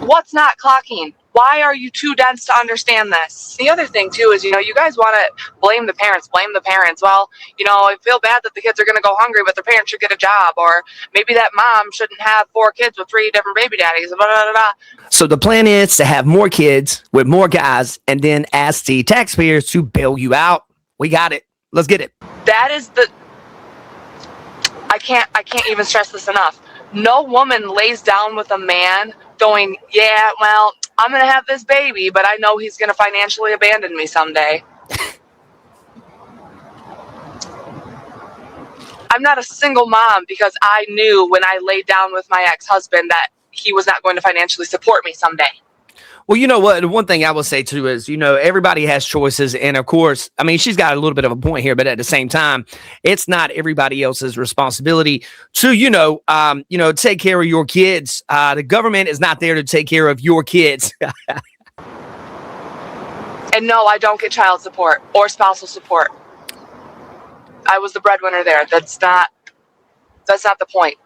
What's not clocking? Why are you too dense to understand this? The other thing, too, is, you guys want to blame the parents. Well, I feel bad that the kids are going to go hungry, but their parents should get a job. Or maybe that mom shouldn't have 4 kids with 3 different baby daddies. Blah, blah, blah. So the plan is to have more kids with more guys and then ask the taxpayers to bail you out. We got it. Let's get it. That is I can't even stress this enough. No woman lays down with a man going, yeah, well, I'm going to have this baby, but I know he's going to financially abandon me someday. I'm not a single mom because I knew when I laid down with my ex-husband that he was not going to financially support me someday. Well, you know what? One thing I will say too is, everybody has choices. And of course, I mean, she's got a little bit of a point here, but at the same time, it's not everybody else's responsibility to, take care of your kids. The government is not there to take care of your kids. And no, I don't get child support or spousal support. I was the breadwinner there. That's not the point.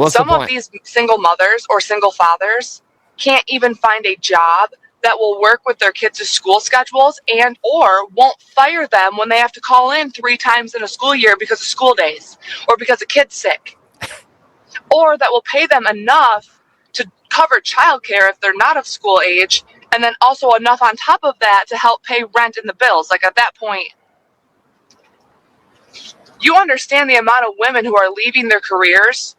Some of these single mothers or single fathers can't even find a job that will work with their kids' school schedules and or won't fire them when they have to call in 3 times in a school year because of school days or because a kid's sick, or that will pay them enough to cover childcare if they're not of school age, and then also enough on top of that to help pay rent and the bills. Like, at that point, you understand the amount of women who are leaving their careers,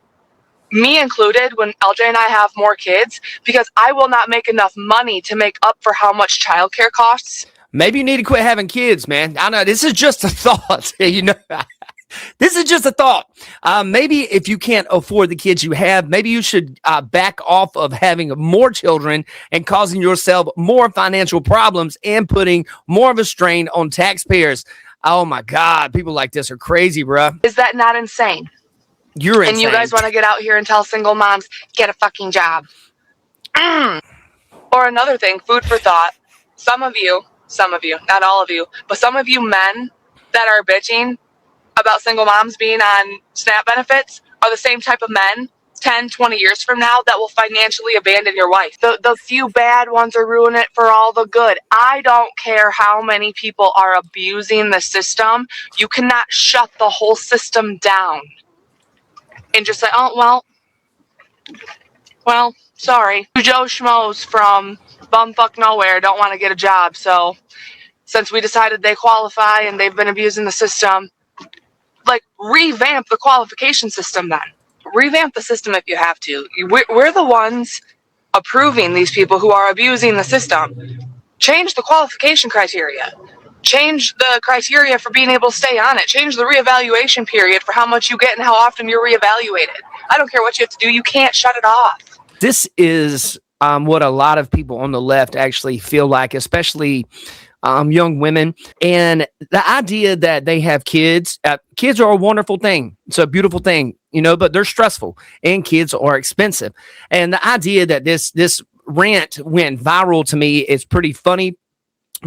me included, when LJ and I have more kids, because I will not make enough money to make up for how much childcare costs. Maybe you need to quit having kids, man. I know this is just a thought. This is just a thought. Maybe if you can't afford the kids you have, maybe you should back off of having more children and causing yourself more financial problems and putting more of a strain on taxpayers. Oh my God, people like this are crazy, bruh. Is that not insane? You're insane. And you guys want to get out here and tell single moms, get a fucking job. Or another thing, food for thought. Some of you, not all of you, but some of you men that are bitching about single moms being on SNAP benefits are the same type of men 10, 20 years from now that will financially abandon your wife. The few bad ones are ruining it for all the good. I don't care how many people are abusing the system. You cannot shut the whole system down and just say, oh, well, sorry. Joe Schmoes from bumfuck nowhere don't want to get a job, so since we decided they qualify and they've been abusing the system, revamp the qualification system then. Revamp the system if you have to. We're the ones approving these people who are abusing the system. Change the qualification criteria. Change the criteria for being able to stay on it. Change the reevaluation period for how much you get and how often you're reevaluated. I don't care what you have to do. You can't shut it off. This is what a lot of people on the left actually feel like, especially young women. And the idea that they have kids, kids are a wonderful thing. It's a beautiful thing, but they're stressful and kids are expensive. And the idea that this rant went viral to me is pretty funny,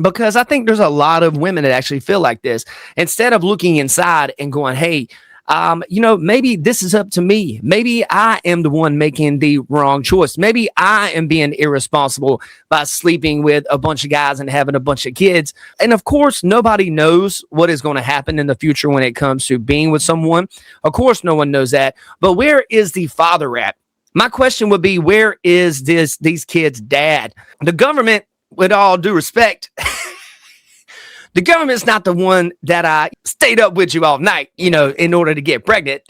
because I think there's a lot of women that actually feel like this. Instead of looking inside and going, hey, maybe this is up to me. Maybe I am the one making the wrong choice. Maybe I am being irresponsible by sleeping with a bunch of guys and having a bunch of kids. And of course, nobody knows what is going to happen in the future when it comes to being with someone. Of course, no one knows that. But where is the father at? My question would be, where is these kids' dad? The government, with all due respect, the government's not the one that I stayed up with you all night, in order to get pregnant.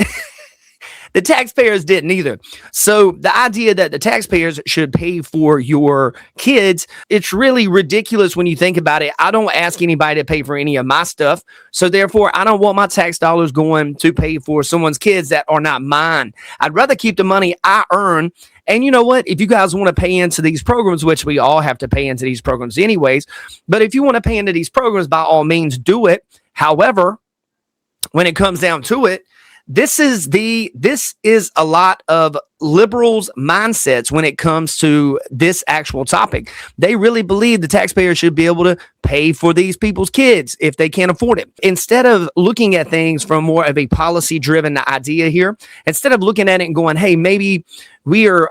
The taxpayers didn't either. So the idea that the taxpayers should pay for your kids, it's really ridiculous when you think about it. I don't ask anybody to pay for any of my stuff. So therefore, I don't want my tax dollars going to pay for someone's kids that are not mine. I'd rather keep the money I earn. And you know what? If you guys want to pay into these programs, which we all have to pay into these programs anyways, but if you want to pay into these programs, by all means, do it. However, when it comes down to it, this is a lot of liberals' mindsets when it comes to this actual topic. They really believe the taxpayers should be able to pay for these people's kids if they can't afford it. Instead of looking at things from more of a policy-driven idea here, instead of looking at it and going, hey, maybe we are,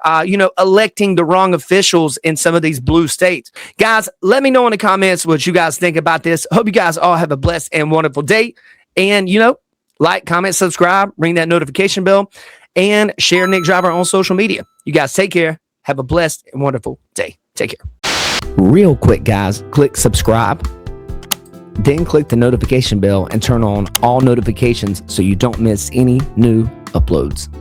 electing the wrong officials in some of these blue states. Guys, let me know in the comments what you guys think about this. Hope you guys all have a blessed and wonderful day. And, like, comment, subscribe, ring that notification bell, and share Nick Driver on social media. You guys take care. Have a blessed and wonderful day. Take care. Real quick, guys, click subscribe, then click the notification bell and turn on all notifications so you don't miss any new uploads.